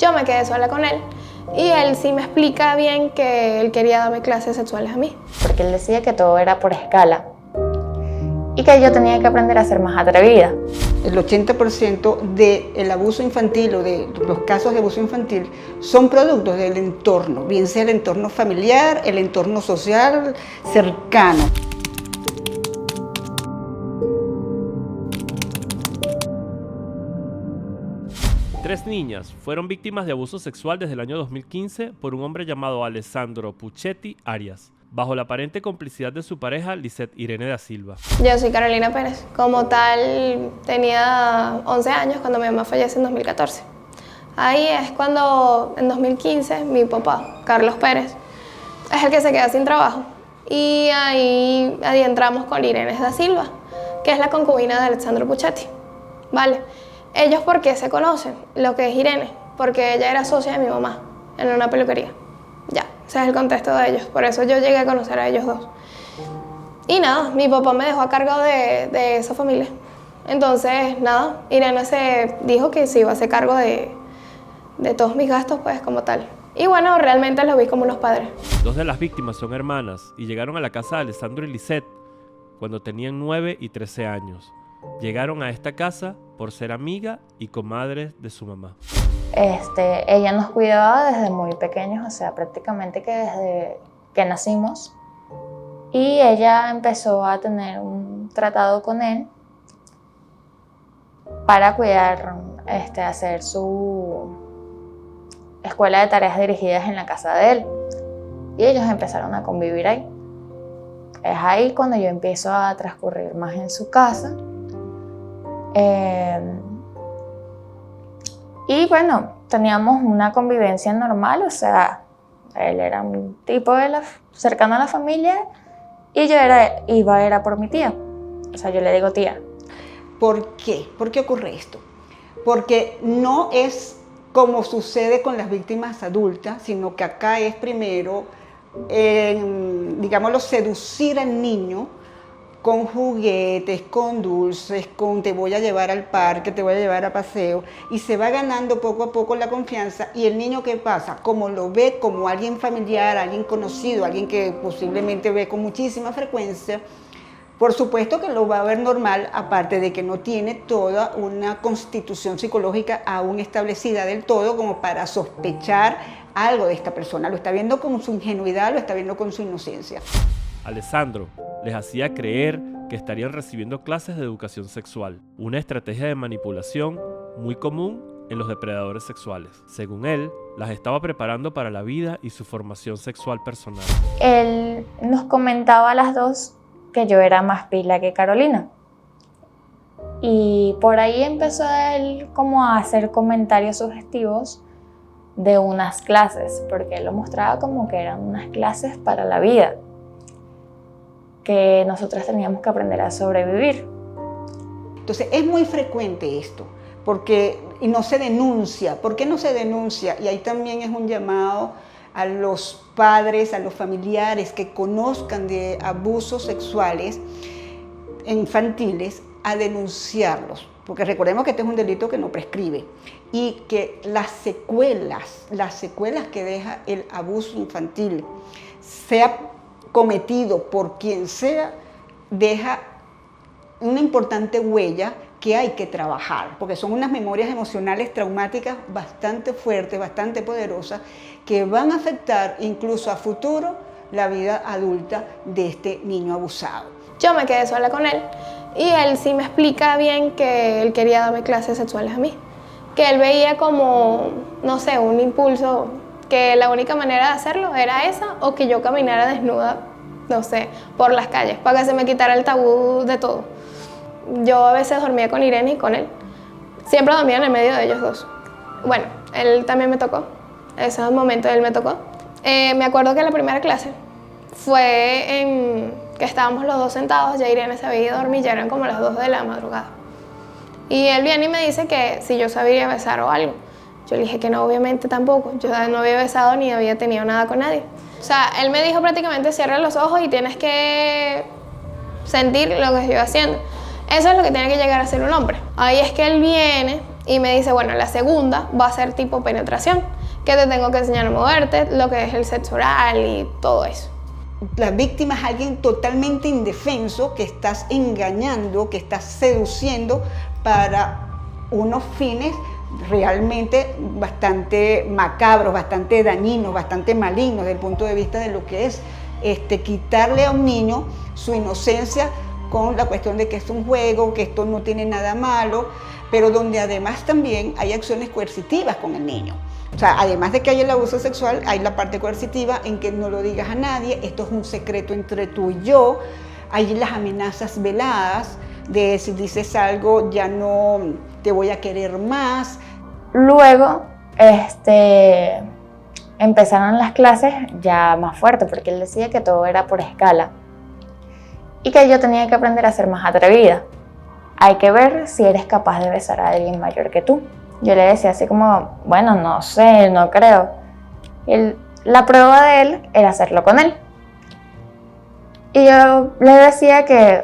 Yo me quedé sola con él y él sí me explica bien que él quería darme clases sexuales a mí. Porque él decía que todo era por escala y que yo tenía que aprender a ser más atrevida. El 80% del abuso infantil o de los casos de abuso infantil son productos del entorno, bien sea el entorno familiar, el entorno social cercano. Tres niñas fueron víctimas de abuso sexual desde el año 2015 por un hombre llamado Alessandro Puchetti Arias, bajo la aparente complicidad de su pareja Lisette Irene da Silva. Yo soy Carolina Pérez. Como tal, tenía 11 años cuando mi mamá fallece en 2014. Ahí es cuando, en 2015, mi papá, Carlos Pérez, es el que se queda sin trabajo. Y ahí entramos con Irene da Silva, que es la concubina de Alessandro Puchetti. ¿Vale? Ellos, ¿por qué se conocen? Lo que es Irene, porque ella era socia de mi mamá en una peluquería. Ya, ese es el contexto de ellos. Por eso yo llegué a conocer a ellos dos. Y nada, mi papá me dejó a cargo de esa familia. Entonces, nada, Irene se dijo que se iba a hacer cargo de todos mis gastos, pues, como tal. Y bueno, realmente los vi como unos padres. Dos de las víctimas son hermanas y llegaron a la casa de Alessandro y Lisette cuando tenían 9 y 13 años. Llegaron a esta casa por ser amiga y comadres de su mamá. Ella nos cuidaba desde muy pequeños, o sea, prácticamente que desde que nacimos. Y ella empezó a tener un tratado con él para cuidar, hacer su escuela de tareas dirigidas en la casa de él. Y ellos empezaron a convivir ahí. Es ahí cuando yo empiezo a transcurrir más en su casa. Y bueno, teníamos una convivencia normal, o sea, él era un tipo cercano a la familia y yo era por mi tía, o sea, yo le digo tía. ¿Por qué? ¿Por qué ocurre esto? Porque no es como sucede con las víctimas adultas, sino que acá es primero, digámoslo, seducir al niño con juguetes, con dulces, con te voy a llevar al parque, te voy a llevar a paseo, y se va ganando poco a poco la confianza. Y el niño, ¿qué pasa? Como lo ve como alguien familiar, alguien conocido, alguien que posiblemente ve con muchísima frecuencia, por supuesto que lo va a ver normal, aparte de que no tiene toda una constitución psicológica aún establecida del todo como para sospechar algo de esta persona. Lo está viendo con su ingenuidad, lo está viendo con su inocencia. Alessandro les hacía creer que estarían recibiendo clases de educación sexual, una estrategia de manipulación muy común en los depredadores sexuales. Según él, las estaba preparando para la vida y su formación sexual personal. Él nos comentaba a las dos que yo era más pila que Carolina. Y por ahí empezó él como a hacer comentarios sugestivos de unas clases, porque él lo mostraba como que eran unas clases para la vida, que nosotras teníamos que aprender a sobrevivir. Entonces es muy frecuente esto, y no se denuncia. ¿Por qué no se denuncia? Y ahí también es un llamado a los padres, a los familiares que conozcan de abusos sexuales infantiles, a denunciarlos. Porque recordemos que este es un delito que no prescribe y que las secuelas que deja el abuso infantil, sea cometido por quien sea, deja una importante huella que hay que trabajar, porque son unas memorias emocionales traumáticas bastante fuertes, bastante poderosas, que van a afectar incluso a futuro la vida adulta de este niño abusado. Yo me quedé sola con él y él sí me explica bien que él quería darme clases sexuales a mí, que él veía como, no sé, un impulso, que la única manera de hacerlo era esa, o que yo caminara desnuda, no sé, por las calles, para que se me quitara el tabú de todo. Yo a veces dormía con Irene y con él. Siempre dormía en el medio de ellos dos. Bueno, él también me tocó. Ese momento él me tocó. Me acuerdo que la primera clase fue en que estábamos los dos sentados, ya Irene se había ido a dormir, ya eran como las 2 de la madrugada. Y él viene y me dice que si yo sabía besar o algo. Yo le dije que no, obviamente tampoco. Yo no había besado ni había tenido nada con nadie. O sea, él me dijo prácticamente cierra los ojos y tienes que sentir lo que estoy haciendo. Eso es lo que tiene que llegar a ser un hombre. Ahí es que él viene Y me dice, bueno, la segunda va a ser tipo penetración, que te tengo que enseñar a moverte, lo que es el sexo oral y todo eso. La víctima es alguien totalmente indefenso que estás engañando, que estás seduciendo para unos fines realmente bastante macabros, bastante dañinos, bastante malignos desde el punto de vista de lo que es quitarle a un niño su inocencia con la cuestión de que es un juego, que esto no tiene nada malo, pero donde además también hay acciones coercitivas con el niño. O sea, además de que hay el abuso sexual, hay la parte coercitiva en que no lo digas a nadie, esto es un secreto entre tú y yo, hay las amenazas veladas de si dices algo ya no te voy a querer más. Luego, empezaron las clases ya más fuertes, porque él decía que todo era por escala y que yo tenía que aprender a ser más atrevida. Hay que ver si eres capaz de besar a alguien mayor que tú. Yo le decía así como, bueno, no sé, no creo. La prueba de él era hacerlo con él. Y yo le decía que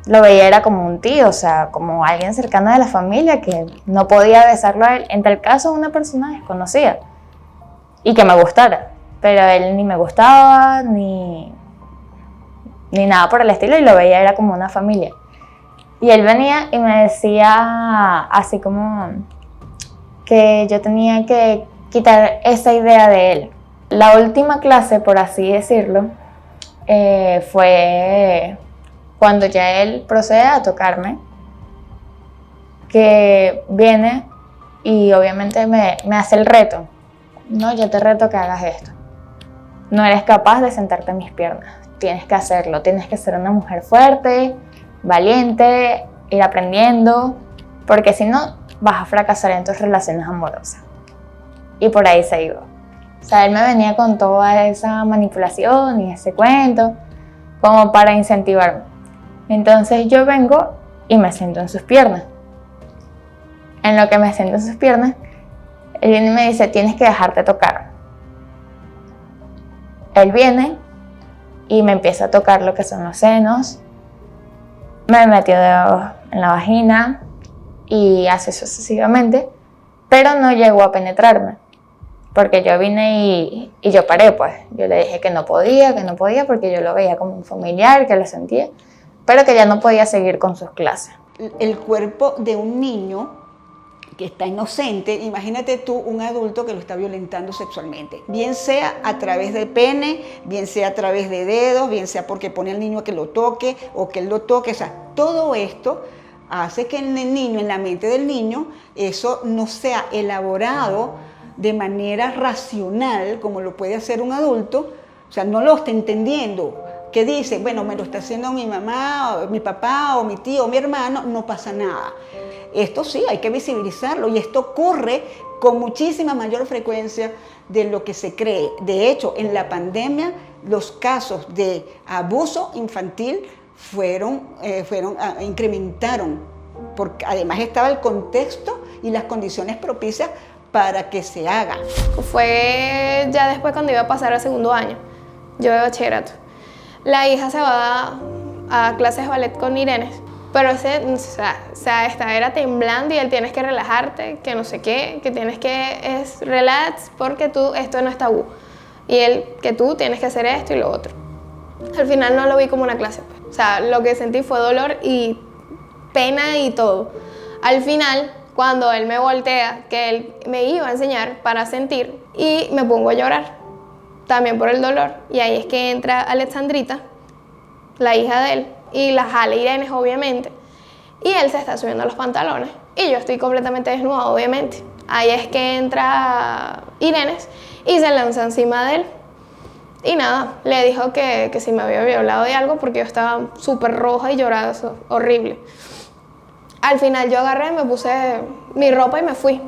lo veía era como un tío, o sea, como alguien cercano de la familia, que no podía besarlo a él, en tal caso una persona desconocida, y que me gustara. Pero él ni me gustaba, ni nada por el estilo, y lo veía era como una familia. Y él venía y me decía así como que yo tenía que quitar esa idea de él. La última clase, por así decirlo, fue cuando ya él procede a tocarme, que viene y obviamente me hace el reto. No, yo te reto que hagas esto. No eres capaz de sentarte en mis piernas. Tienes que hacerlo, tienes que ser una mujer fuerte, valiente, ir aprendiendo, porque si no, vas a fracasar en tus relaciones amorosas. Y por ahí se iba. O sea, él me venía con toda esa manipulación y ese cuento, como para incentivarme. Entonces yo vengo y me siento en sus piernas. En lo que me siento en sus piernas, él viene y me dice, tienes que dejarte tocar. Él viene y me empieza a tocar lo que son los senos, me metió dedos en la vagina y así sucesivamente, pero no llegó a penetrarme, porque yo vine y yo paré, pues. Yo le dije que no podía, porque yo lo veía como un familiar, que lo sentía, pero que ya no podía seguir con sus clases. El cuerpo de un niño que está inocente, imagínate tú un adulto que lo está violentando sexualmente, bien sea a través del pene, bien sea a través de dedos, bien sea porque pone al niño a que lo toque o que él lo toque, o sea, todo esto hace que en el niño, en la mente del niño, eso no sea elaborado de manera racional como lo puede hacer un adulto, o sea, no lo está entendiendo. Que dice, bueno, me lo está haciendo mi mamá, o mi papá, o mi tío, o mi hermano, no pasa nada. Esto sí, hay que visibilizarlo y esto ocurre con muchísima mayor frecuencia de lo que se cree. De hecho, en la pandemia, los casos de abuso infantil incrementaron, porque además estaba el contexto y las condiciones propicias para que se haga. Fue ya después cuando iba a pasar al segundo año, yo de bachillerato. La hija se va a clases de ballet con Irene, pero esta era temblando y él tienes que relajarte, que no sé qué, que tienes que relax porque esto no es tabú. Y él, que tú tienes que hacer esto y lo otro. Al final no lo vi como una clase, pues. O sea, lo que sentí fue dolor y pena y todo. Al final, cuando él me voltea, que él me iba a enseñar para sentir, y me pongo a llorar. También por el dolor, y ahí es que entra Alexandrita, la hija de él, y la jala Irene, obviamente, y él se está subiendo los pantalones, y yo estoy completamente desnuda, obviamente. Ahí es que entra Irene y se lanza encima de él, y nada, le dijo que si me había violado de algo, porque yo estaba súper roja y lloraba, eso, horrible. Al final yo agarré, me puse mi ropa y me fui.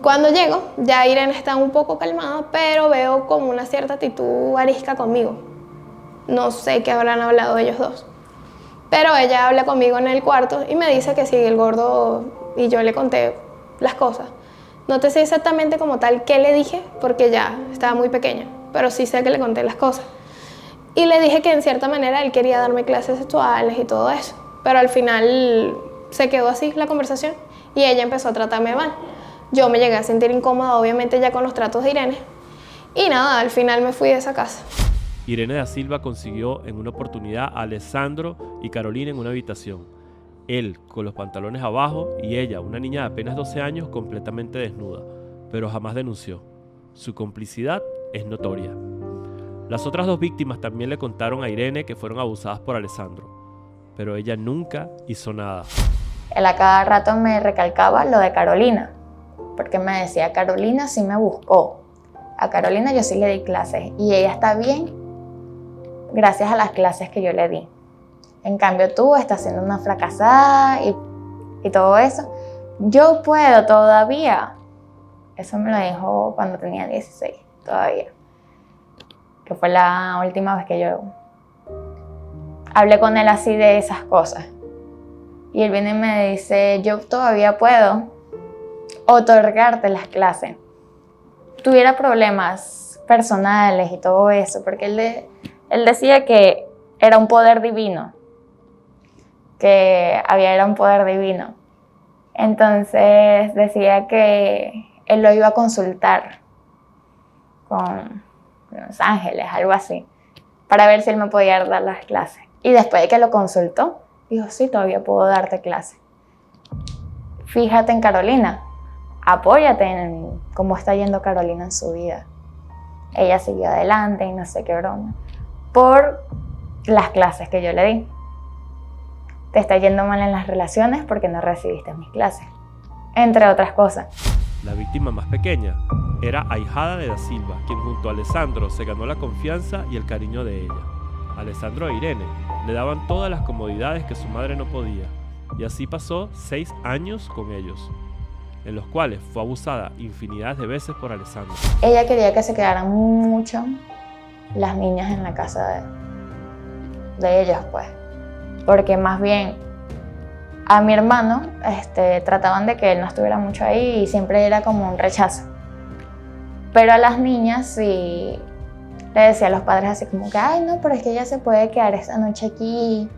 Cuando llego, ya Irene está un poco calmada, pero veo como una cierta actitud arisca conmigo. No sé qué habrán hablado ellos dos. Pero ella habla conmigo en el cuarto y me dice que sí, el gordo, y yo le conté las cosas. No te sé exactamente como tal qué le dije, porque ya estaba muy pequeña, pero sí sé que le conté las cosas. Y le dije que en cierta manera él quería darme clases sexuales y todo eso, pero al final se quedó así la conversación. y ella empezó a tratarme mal. Yo me llegué a sentir incómoda, obviamente, ya con los tratos de Irene. Y nada, al final me fui de esa casa. Irene da Silva consiguió en una oportunidad a Alessandro y Carolina en una habitación. Él con los pantalones abajo y ella, una niña de apenas 12 años, completamente desnuda, pero jamás denunció. Su complicidad es notoria. Las otras dos víctimas también le contaron a Irene que fueron abusadas por Alessandro, pero ella nunca hizo nada. Él a cada rato me recalcaba lo de Carolina, porque me decía, Carolina sí me buscó, a Carolina yo sí le di clases y ella está bien gracias a las clases que yo le di. En cambio tú estás siendo una fracasada y todo eso. Yo puedo todavía. Eso me lo dijo cuando tenía 16, todavía. Que fue la última vez que yo hablé con él así de esas cosas. Y él viene y me dice, yo todavía puedo otorgarte las clases. Tuviera problemas personales y todo eso, porque él decía que era un poder divino. Era un poder divino. Entonces decía que él lo iba a consultar con los ángeles, algo así, para ver si él me podía dar las clases. Y después de que lo consultó, dijo, sí, todavía puedo darte clases. Fíjate en Carolina, apóyate en cómo está yendo Carolina en su vida. Ella siguió adelante y no sé qué broma, por las clases que yo le di. Te está yendo mal en las relaciones porque no recibiste mis clases, entre otras cosas. La víctima más pequeña era ahijada de da Silva, quien junto a Alessandro se ganó la confianza y el cariño de ella. Alessandro e Irene le daban todas las comodidades que su madre no podía, y así pasó 6 años con ellos, en los cuales fue abusada infinidad de veces por Alessandro. Ella quería que se quedaran mucho las niñas en la casa de ellos, pues. Porque más bien a mi hermano trataban de que él no estuviera mucho ahí y siempre era como un rechazo. Pero a las niñas sí le decía a los padres así como que, ay no, pero es que ella se puede quedar esta noche aquí,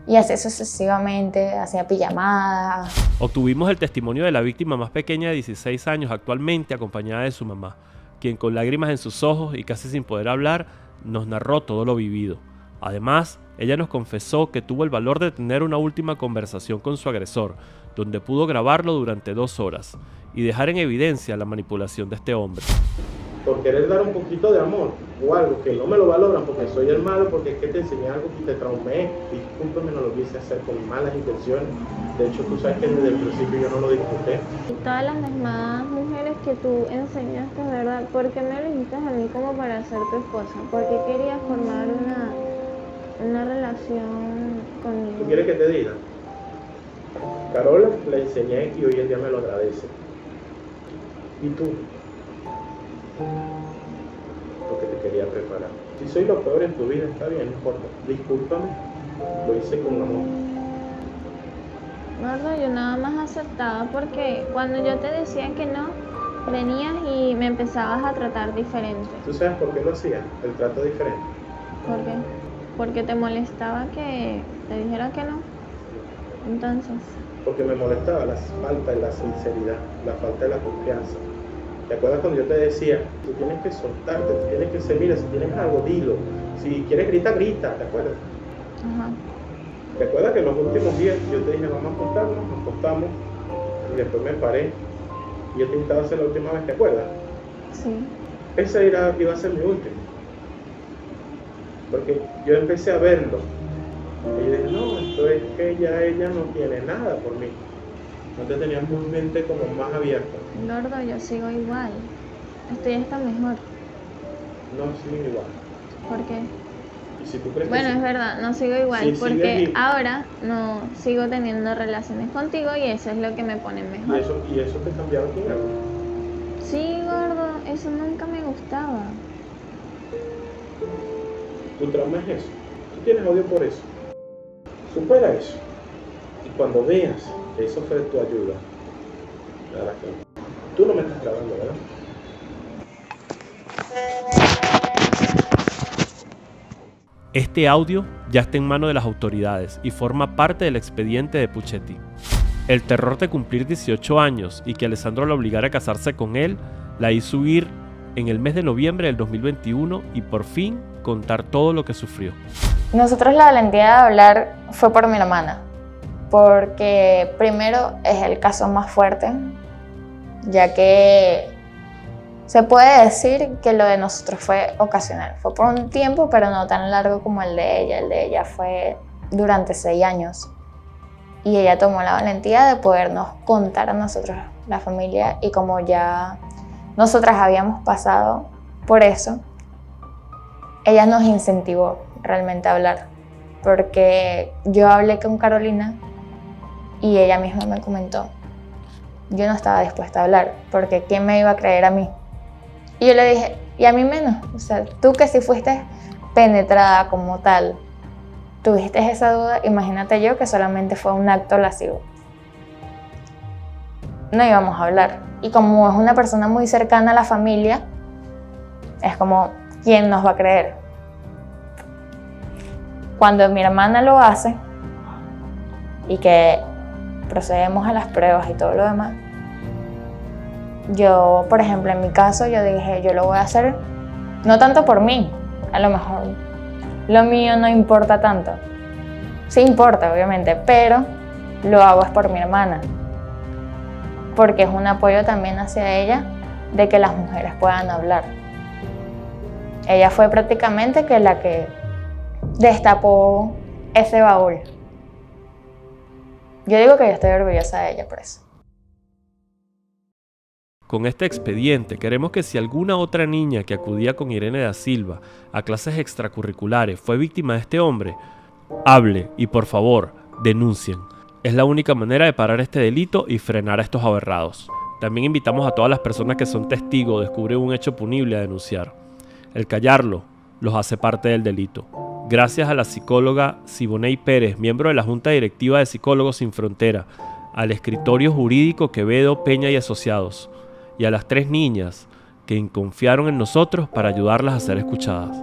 y así sucesivamente, hacía pijamadas. Obtuvimos el testimonio de la víctima más pequeña de 16 años, actualmente acompañada de su mamá, quien con lágrimas en sus ojos y casi sin poder hablar, nos narró todo lo vivido. Además, ella nos confesó que tuvo el valor de tener una última conversación con su agresor, donde pudo grabarlo durante 2 horas y dejar en evidencia la manipulación de este hombre. Por querer dar un poquito de amor o algo que no me lo valoran porque soy el malo, porque es que te enseñé algo que te traumé, discúlpame, no lo quise hacer con malas intenciones. De hecho, tú sabes que desde el principio yo no lo disfruté. Y todas las demás mujeres que tú enseñaste, ¿verdad? ¿Por qué me elegiste a mí como para ser tu esposa? ¿Por qué querías formar una relación conmigo? ¿Tú quieres que te diga? Carola le enseñé y hoy en día me lo agradece. ¿Y tú? Porque te quería preparar. Si soy lo peor en tu vida, está bien, no importa. Discúlpame, lo hice con amor. Gordo, yo nada más aceptaba porque cuando yo te decía que no, venías y me empezabas a tratar diferente. ¿Tú sabes por qué lo hacía? El trato diferente. ¿Por qué? Porque te molestaba que te dijera que no. Entonces. Porque me molestaba la falta de la sinceridad, la falta de la confianza. ¿Te acuerdas cuando yo te decía, tú tienes que soltarte, tú tienes que ser, mira, si tienes algo, dilo. Si quieres grita, ¿te acuerdas? Ajá. ¿Te acuerdas que en los últimos días yo te dije, vamos a acostarnos, nos acostamos, y después me paré, y yo te invitaba a hacer la última vez, ¿te acuerdas? Sí. Esa iba a ser mi última. Porque yo empecé a verlo, y yo dije, no, esto es que ya ella no tiene nada por mí. No te tenías tu mente como más abierta. Gordo, yo sigo igual. Estoy hasta mejor. No, sigo igual. ¿Por qué? Y si tú crees Bueno, que es verdad, no sigo igual, Sí, porque sigues ahora no sigo teniendo relaciones contigo y eso es lo que me pone mejor. y eso te cambiaba con algo. Sí, gordo, eso nunca me gustaba. Tu trauma es eso. Tú tienes odio por eso. Supera eso. Y cuando veas que eso fue tu ayuda, nada que tú no me estás grabando, ¿verdad? Este audio ya está en manos de las autoridades y forma parte del expediente de Puchetti. El terror de cumplir 18 años y que Alessandro la obligara a casarse con él la hizo huir en el mes de noviembre del 2021 y por fin contar todo lo que sufrió. Nosotros la valentía de hablar fue por mi hermana, porque primero es el caso más fuerte, ya que se puede decir que lo de nosotros fue ocasional. Fue por un tiempo, pero no tan largo como el de ella. El de ella fue durante 6 años. Y ella tomó la valentía de podernos contar a nosotros, la familia, y como ya nosotras habíamos pasado por eso, ella nos incentivó realmente a hablar. Porque yo hablé con Carolina y ella misma me comentó, yo no estaba dispuesta a hablar, porque ¿quién me iba a creer a mí? Y yo le dije, y a mí menos, o sea, tú que sí fuiste penetrada como tal, tuviste esa duda, imagínate yo que solamente fue un acto lascivo. No íbamos a hablar. Y como es una persona muy cercana a la familia, es como, ¿quién nos va a creer? Cuando mi hermana lo hace y que procedemos a las pruebas y todo lo demás, yo, por ejemplo, en mi caso, yo dije, yo lo voy a hacer no tanto por mí, a lo mejor lo mío no importa tanto. Sí importa, obviamente, pero lo hago es por mi hermana, porque es un apoyo también hacia ella de que las mujeres puedan hablar. Ella fue prácticamente que la que destapó ese baúl. Yo digo que yo estoy orgullosa de ella por eso. Con este expediente queremos que si alguna otra niña que acudía con Irene da Silva a clases extracurriculares fue víctima de este hombre, hable y por favor denuncien. Es la única manera de parar este delito y frenar a estos aberrados. También invitamos a todas las personas que son testigos de descubrir un hecho punible a denunciar. El callarlo los hace parte del delito. Gracias a la psicóloga Siboney Pérez, miembro de la Junta Directiva de Psicólogos Sin Frontera, al escritorio jurídico Quevedo, Peña y Asociados, y a las 3 niñas que confiaron en nosotros para ayudarlas a ser escuchadas.